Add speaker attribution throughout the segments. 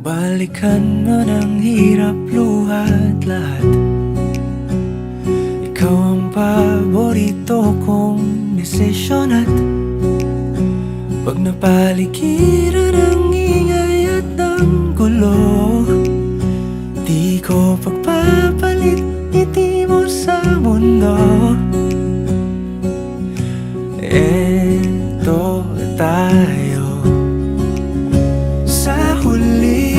Speaker 1: Balikan man ang hirap, luhat lahat. Ikaw ang paborito kong desisyon at pag napaligiran ang ingay at ng gulo, di ko pagpapalit ngiti mo sa mundo. Eto tayo sa huli,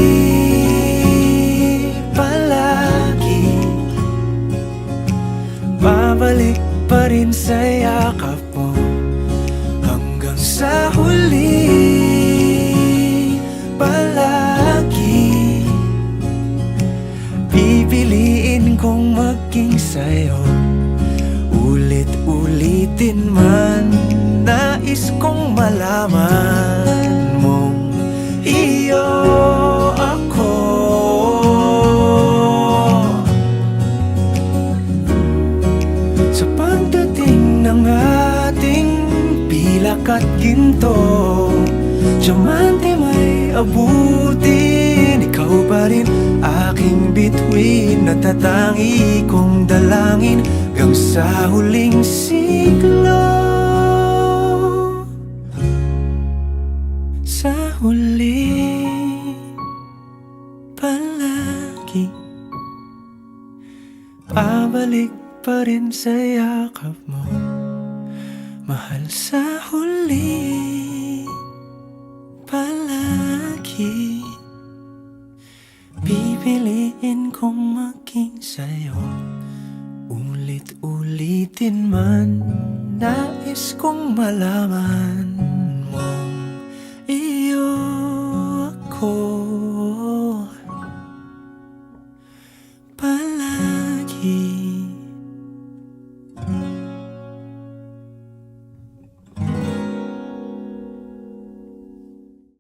Speaker 1: palagi babalik pa rin sa yakap mo. Hanggang sa huli, palagi pipiliin kong maging sa'yo. Ulit-ulitin man, nais kong malaman mong iyo ako. Sa pagdating ng ating pilak at ginto, diamante may abutin, ikaw pa rin aking bituin, natatangi kong dalangin hanggang sa huling siglo. Sa huli, palagi pabalik pa rin sa yakap mo, mahal. Sa huli, palagi pipiliin kong maging sa'yo. Ulit-ulitin man, nais kong malaman